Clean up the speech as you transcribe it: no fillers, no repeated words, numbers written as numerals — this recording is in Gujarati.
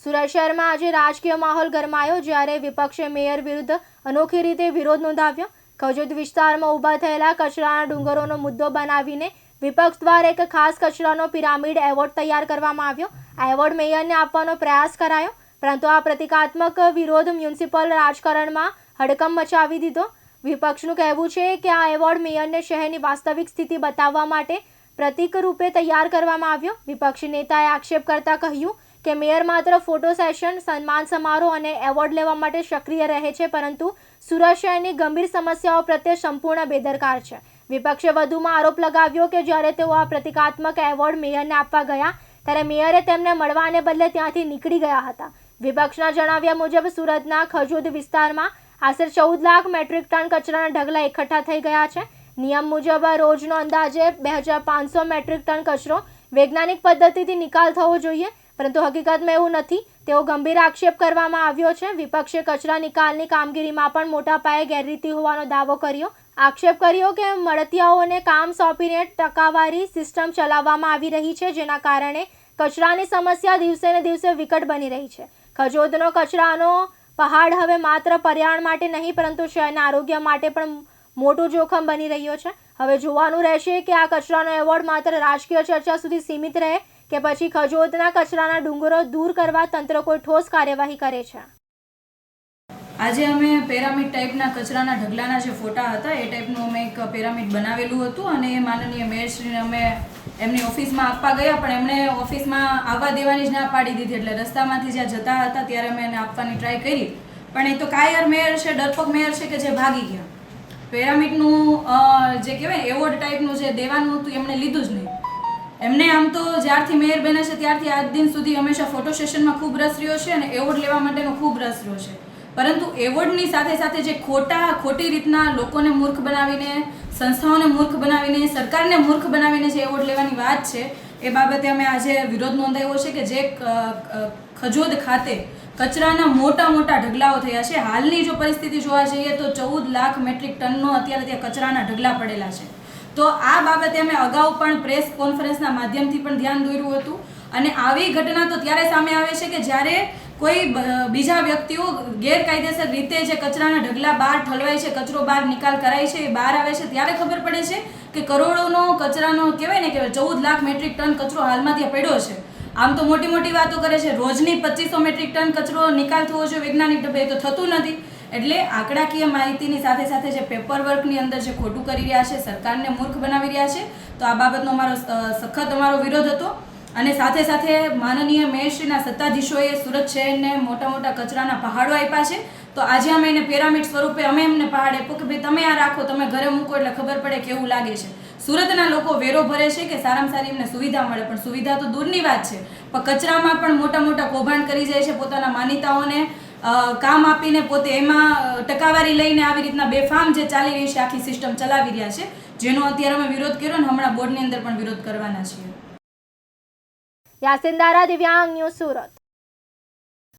સુરત શહેરમાં આજે રાજકીય માહોલ ગરમાયો જ્યારે વિપક્ષે મેયર વિરુદ્ધ અનોખી રીતે વિરોધ નોંધાવ્યો। ખજોદ વિસ્તારમાં ઊભા થયેલા કચરાના ડુંગરોનો મુદ્દો બનાવીને વિપક્ષ દ્વારા એક ખાસ કચરાનો પિરામિડ એવોર્ડ તૈયાર કરવામાં આવ્યો। આ એવોર્ડ મેયરને આપવાનો પ્રયાસ કરાયો, પરંતુ આ પ્રતિકાત્મક વિરોધ મ્યુનિસિપલ રાજકારણમાં હડકંપ મચાવી દીધો। વિપક્ષનું કહેવું છે કે આ એવોર્ડ મેયરને શહેરની વાસ્તવિક સ્થિતિ બતાવવા માટે પ્રતીક રૂપે તૈયાર કરવામાં આવ્યો। વિપક્ષી નેતાએ આક્ષેપ કરતા કહ્યું કે મેયર માત્ર ફોટો સેશન, સન્માન સમારોહ અને એવોર્ડ લેવા માટે સક્રિય રહે છે, પરંતુ સુરત શહેરની ગંભીર સમસ્યાઓ પ્રત્યે સંપૂર્ણ બેદરકાર છે। વિપક્ષે વધુમાં આરોપ લગાવ્યો કે જ્યારે તેઓ આ પ્રતિકાત્મક એવોર્ડ મેયરને આપવા ગયા ત્યારે મેયરે તેમને મળવાને બદલે ત્યાંથી નીકળી ગયા હતા। વિપક્ષના જણાવ્યા મુજબ સુરતના ખજોદ વિસ્તારમાં આશરે 14 લાખ મેટ્રિક ટન કચરાના ઢગલા એકઠા થઈ ગયા છે। નિયમ મુજબ રોજનો અંદાજે 2500 મેટ્રિક ટન કચરો વૈજ્ઞાનિક પદ્ધતિથી નિકાલ થવો જોઈએ, પરંતુ હકીકતમાં એવું નથી, તેવો ગંભીર આક્ષેપ કરવામાં આવ્યો છે। વિપક્ષે કચરા નિકાલની કામગીરીમાં પણ મોટા પાયે ગેરરીતિ હોવાનો દાવો કર્યો। આક્ષેપ કર્યો કે મળતિયાઓને કામ સોંપીને ટકાવારી સિસ્ટમ ચલાવવામાં આવી રહી છે, જેના કારણે કચરાની સમસ્યા દિવસે ને દિવસે વિકટ બની રહી છે। ખજોદનો કચરાનો પહાડ હવે માત્ર પર્યાવરણ માટે નહીં, પરંતુ શહેરના આરોગ્ય માટે પણ મોટું જોખમ બની રહ્યો છે। હવે જોવાનું રહેશે કે આ કચરાનો એવોર્ડ માત્ર રાજકીય ચર્ચા સુધી સીમિત રહે કે પછી ખજોદના કચરાના ડુંગરો દૂર કરવા તંત્ર કોઈ ઠોસ કાર્યવાહી કરે છે। આજે અમે પિરામિડ ટાઈપના કચરાના ઢગલાના જે ફોટા હતા એ ટાઈપનું અમે એક પિરામિડ બનાવેલું હતું અને એ માનનીય મેયરશ્રીને અમે એમની ઓફિસમાં આપવા ગયા, પણ એમણે ઓફિસમાં આવવા દેવાની જ ના પાડી દીધી। એટલે રસ્તામાંથી જ્યાં જતા હતા ત્યારે અમે એને આપવાની ટ્રાય કરી, પણ એ તો કાયર મેયર છે, ડરપોક મેયર છે કે જે ભાગી ગયા। પિરામિડનું જે કહેવાય એવોર્ડ ટાઈપનું જે દેવાનું હતું એમણે લીધું જ નહીં। એમને આમ તો જ્યારથી મેયર બને છે ત્યારથી આજ દિન સુધી હંમેશા ફોટો સેશનમાં ખૂબ રસ રહ્યો છે અને એવોર્ડ લેવા માટેનો ખૂબ રસ રહ્યો છે, પરંતુ એવોર્ડની સાથે સાથે જે ખોટી રીતના લોકોને મૂર્ખ બનાવીને, સંસ્થાઓને મૂર્ખ બનાવીને, સરકારને મૂર્ખ બનાવીને જે એવોર્ડ લેવાની વાત છે એ બાબતે અમે આજે વિરોધ નોંધાવ્યો છે કે જે ખજોદ ખાતે કચરાના મોટા ઢગલાઓ થયા છે। હાલની જો પરિસ્થિતિ જોવા જઈએ તો 14 લાખ મેટ્રિક ટનનો અત્યારે ત્યાં કચરાના ઢગલા પડેલા છે। તો આ બાબતે અમે અગાઉ પણ પ્રેસ કોન્ફરન્સના માધ્યમથી પણ ધ્યાન દોર્યું હતું અને આવી ઘટના તો ત્યારે સામે આવે છે કે જ્યારે કોઈ બીજા વ્યક્તિઓ ગેરકાયદેસર રીતે જે કચરાના ઢગલા બહાર ઠલવાય છે, કચરો બહાર નિકાલ કરાય છે, એ બહાર આવે છે ત્યારે ખબર પડે છે કે કરોડોનો કચરાનો કહેવાય ને કે 14 લાખ મેટ્રિક ટન કચરો હાલમાં ત્યાં પડ્યો છે। આમ તો મોટી વાતો કરે છે, રોજની 2500 મેટ્રિક ટન કચરો નિકાલ થવો જોઈએ વૈજ્ઞાનિક ઢબે, તો થતું નથી। એટલે આંકડાકીય માહિતીની સાથે સાથે જે પેપર વર્કની અંદર જે ખોટું કરી રહ્યા છે, સરકારને મૂર્ખ બનાવી રહ્યા છે, તો આ બાબતનો અમારો સખત વિરોધ હતો। અને સાથે સાથે માનનીય મેયરશ્રીના સત્તાધીશોએ સુરત શહેરને મોટા કચરાના પહાડો આપ્યા છે, તો આજે અમે એને પિરામિડ સ્વરૂપે અમે એમને પહાડ આપ્યો કે ભાઈ તમે આ રાખો, તમે ઘરે મૂકો એટલે ખબર પડે કેવું લાગે છે। સુરતના લોકો વેરો ભરે છે કે સારામાં સારી એમને સુવિધા મળે, પણ સુવિધા તો દૂરની વાત છે, પણ કચરામાં પણ મોટા કૌભાંડ કરી જાય છે, પોતાના માનીતાઓને કામ આપીને પોતે એમાં ટકાવારી લઈને આવી રીતના બેફામ જે ચાલી રહી છે આખી સિસ્ટમ ચલાવી રહ્યા છે, જેનો અત્યારે અમે વિરોધ કર્યો અને હમણાં બોર્ડની અંદર પણ વિરોધ કરવાના છીએ। યાસીન દારા, દિવ્યાંગ ન્યૂઝ, સુરત।